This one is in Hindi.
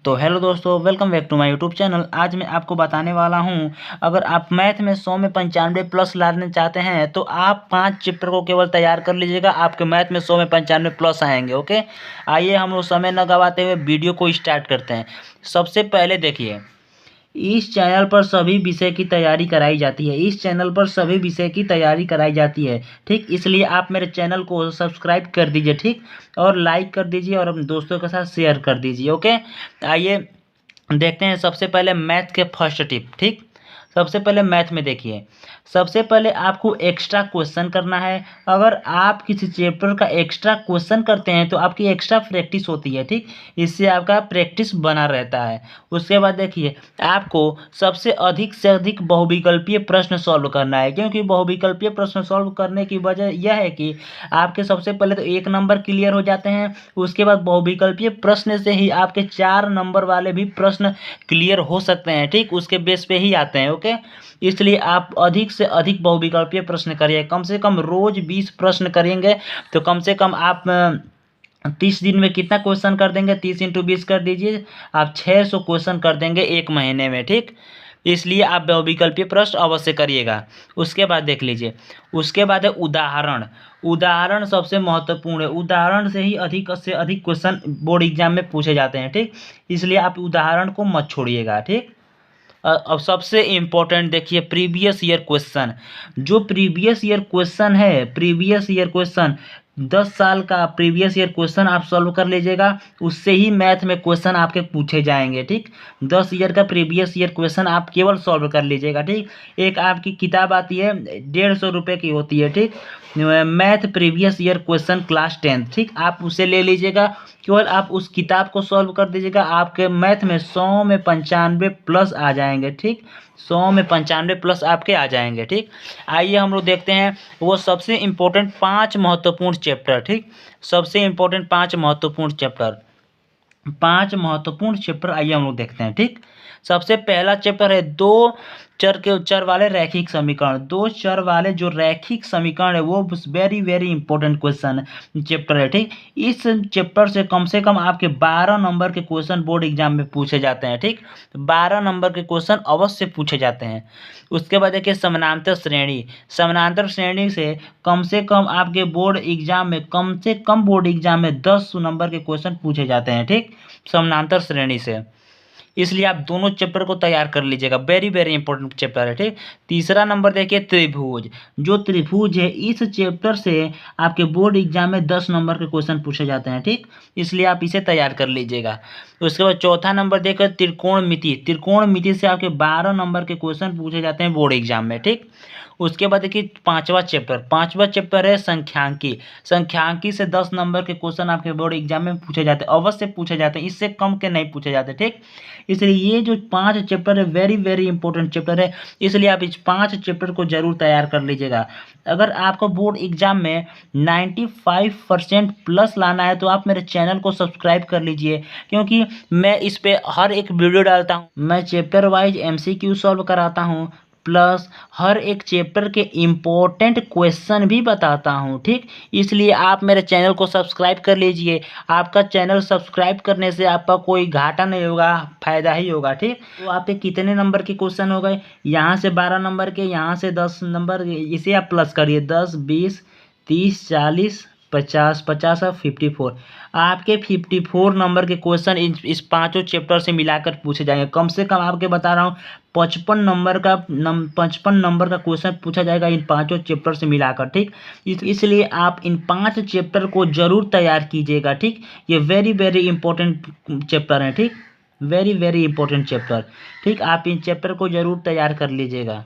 तो हेलो दोस्तों, welcome back to my YouTube channel. आज मैं आपको बताने वाला हूं, अगर आप मैथ में 100 में 95 प्लस लाने चाहते हैं तो आप 5 चैप्टर को केवल तैयार कर लीजिएगा। आपके मैथ में 100 में 95 प्लस आएंगे। ओके, आइए हम लोग समय न गवाते हुए वीडियो को स्टार्ट करते हैं। सबसे पहले देखिए, इस चैनल पर सभी विषय की तैयारी कराई जाती है। इस चैनल पर सभी विषय की तैयारी कराई जाती है, ठीक। इसलिए आप मेरे चैनल को सब्सक्राइब कर दीजिए, ठीक, और लाइक कर दीजिए और अपने दोस्तों के साथ शेयर कर दीजिए। ओके, आइए देखते हैं सबसे पहले मैथ के फर्स्ट टिप, ठीक। सबसे पहले मैथ में देखिए, सबसे पहले आपको एक्स्ट्रा क्वेश्चन करना है। अगर आप किसी चैप्टर का एक्स्ट्रा क्वेश्चन करते हैं तो आपकी एक्स्ट्रा प्रैक्टिस होती है, ठीक। इससे आपका प्रैक्टिस बना रहता है। उसके बाद देखिए, आपको सबसे अधिक से अधिक बहुविकल्पीय प्रश्न सॉल्व करना है, क्योंकि बहुविकल्पीय प्रश्न सॉल्व करने की वजह यह है कि आपके सबसे पहले तो 1 नंबर क्लियर हो जाते हैं। उसके बाद बहुविकल्पीय प्रश्न से ही आपके 4 नंबर वाले भी प्रश्न क्लियर हो सकते हैं, ठीक। उसके बेस पे ही आते हैं। ओके, इसलिए आप अधिक से अधिक बहुविकल्पीय प्रश्न करिए। कम से कम रोज 20 प्रश्न करेंगे तो कम से कम आप 30 दिन में कितना क्वेश्चन कर देंगे? 30 इंटू 20 कर दीजिए, आप 600 क्वेश्चन कर देंगे 1 महीने में, ठीक। इसलिए आप बहुविकल्पीय प्रश्न अवश्य करिएगा। उसके बाद देख लीजिए, उसके बाद है उदाहरण। उदाहरण सबसे महत्वपूर्ण है। उदाहरण से अधिक क्वेश्चन बोर्ड एग्जाम में पूछे जाते हैं, ठीक। इसलिए आप उदाहरण को मत छोड़िएगा, ठीक। अब सबसे इम्पोर्टेंट देखिए, प्रीवियस ईयर क्वेश्चन। जो प्रीवियस ईयर क्वेश्चन है, प्रीवियस ईयर क्वेश्चन 10 साल का प्रीवियस ईयर क्वेश्चन आप सॉल्व कर लीजिएगा, उससे ही मैथ में क्वेश्चन आपके पूछे जाएंगे, ठीक। 10 ईयर का प्रीवियस ईयर क्वेश्चन आप केवल सॉल्व कर लीजिएगा, ठीक। एक आपकी किताब आती है, 150 रुपये की होती है, ठीक, math previous year question class 10th, ठीक। आप उसे ले लीजिएगा, केवल आप उस किताब को सॉल्व कर दीजिएगा, आपके मैथ में 100 में 95 प्लस आ जाएंगे, ठीक। 100 में 95 प्लस आपके आ जाएंगे, ठीक। आइए हम लोग देखते हैं वो सबसे इम्पोर्टेंट 5 महत्वपूर्ण चैप्टर, ठीक। सबसे इम्पोर्टेंट 5 महत्वपूर्ण चैप्टर, 5 महत्वपूर्ण चैप्टर आइए हम लोग देखते हैं, ठीक। सबसे पहला चैप्टर है दो चर वाले रैखिक समीकरण। 2 चर वाले जो रैखिक समीकरण है वो very very important question chapter है, ठीक। इस चैप्टर से कम आपके 12 नंबर के क्वेश्चन बोर्ड एग्जाम में पूछे जाते हैं, ठीक। 12 नंबर के क्वेश्चन अवश्य पूछे जाते हैं। उसके बाद देखिए समानांतर श्रेणी। समानांतर श्रेणी से कम आपके बोर्ड एग्जाम में कम से कम बोर्ड एग्जाम में 10 नंबर के क्वेश्चन पूछे जाते हैं, ठीक, समानांतर श्रेणी से। इसलिए आप दोनों चैप्टर को तैयार कर लीजिएगा, वेरी वेरी इंपॉर्टेंट चैप्टर है, ठीक। तीसरा नंबर देखिए त्रिभुज। जो त्रिभुज है, इस चैप्टर से आपके बोर्ड एग्जाम में 10 नंबर के क्वेश्चन पूछे जाते हैं, ठीक। इसलिए आप इसे तैयार कर लीजिएगा। उसके बाद चौथा नंबर देखकर त्रिकोणमिति। त्रिकोणमिति से आपके 12 नंबर के क्वेश्चन पूछे जाते हैं बोर्ड एग्जाम में, ठीक। उसके बाद देखिए पांचवा चैप्टर है संख्यांकी। संख्यांकी से 10 नंबर के क्वेश्चन आपके बोर्ड एग्जाम में पूछे जाते हैं, अवश्य पूछे जाते हैं, इससे कम के नहीं पूछे जाते, ठीक। इसलिए ये जो 5 चैप्टर है वेरी वेरी इंपॉर्टेंट चैप्टर है, इसलिए आप इस 5 चैप्टर को जरूर तैयार कर लीजिएगा। अगर आपको बोर्ड एग्जाम में 95% प्लस लाना है तो आप मेरे चैनल को सब्सक्राइब कर लीजिए, क्योंकि मैं इस पे हर एक वीडियो डालता हूँ। मैं चैप्टर वाइज MCQ सॉल्व कराता हूँ, प्लस हर एक चैप्टर के इम्पोर्टेंट क्वेश्चन भी बताता हूँ, ठीक। इसलिए आप मेरे चैनल को सब्सक्राइब कर लीजिए। आपका चैनल सब्सक्राइब करने से आपका कोई घाटा नहीं होगा, फायदा ही होगा, ठीक। तो आप पे कितने नंबर के क्वेश्चन हो गए? यहाँ से 12 नंबर के, यहाँ से 10 नंबर, इसे आप प्लस करिए, 10 20 30 40 50 50 और 54। आपके 54 नंबर के क्वेश्चन इस पांचों चैप्टर से मिलाकर पूछे जाएंगे। कम से कम आपके बता रहा हूँ 55 नंबर का क्वेश्चन पूछा जाएगा इन पांचों चैप्टर से मिलाकर, ठीक। इसलिए आप इन 5 चैप्टर को जरूर तैयार कीजिएगा, ठीक। ये वेरी वेरी इंपॉर्टेंट चैप्टर है, ठीक, वेरी वेरी इंपॉर्टेंट चैप्टर, ठीक। आप इन चैप्टर को जरूर तैयार कर लीजिएगा।